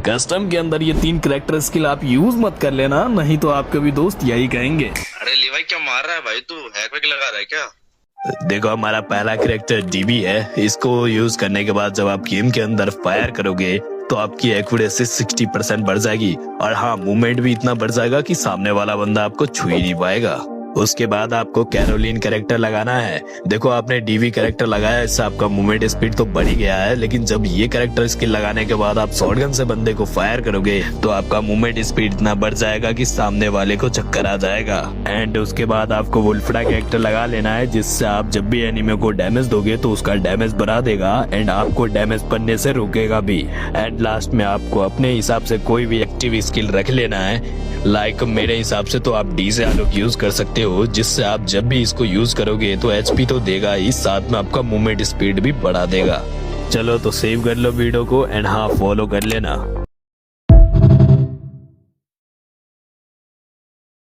Custom के अंदर ये 3 कैरेक्टर स्किल आप यूज मत कर लेना, नहीं तो आपके भी दोस्त यही कहेंगे। अरे लीवाई क्या मार रहा है भाई, तू हैक वैक लगा रहा है क्या? देखो हमारा पहला कैरेक्टर डीबी है। इसको यूज करने के बाद जब आप गेम के अंदर फायर करोगे तो आपकी एक्यूरेसी 60% बढ़ जाएगी, और हाँ मूवमेंट भी इतना बढ़ जाएगा कि सामने वाला बंदा आपको छू ही नहीं पाएगा। उसके बाद आपको कैरोलिन कैरेक्टर लगाना है। देखो आपने डीवी कैरेक्टर लगाया, इससे आपका मूवमेंट स्पीड तो बढ़ ही गया है, लेकिन जब ये कैरेक्टर स्किल लगाने के बाद आप शॉटगन से बंदे को फायर करोगे तो आपका मूवमेंट स्पीड इतना बढ़ जाएगा कि सामने वाले को चक्कर आ जाएगा। एंड उसके बाद आपको वुल्फड़ा कैरेक्टर लगा लेना है, जिससे आप जब भी एनिमी को डैमेज दोगे तो उसका डैमेज बढ़ा देगा एंड आपको डैमेज पड़ने से रोकेगा भी। एंड लास्ट में आपको अपने हिसाब से कोई भी एक्टिव स्किल रख लेना है। लाइक मेरे हिसाब से तो आप डी से आलोक यूज कर सकते हो, जिससे आप जब भी इसको यूज करोगे तो एचपी तो देगा ही, साथ में आपका मूवमेंट स्पीड भी बढ़ा देगा। चलो तो सेव कर लो वीडियो को एंड हाँ फॉलो कर लेना।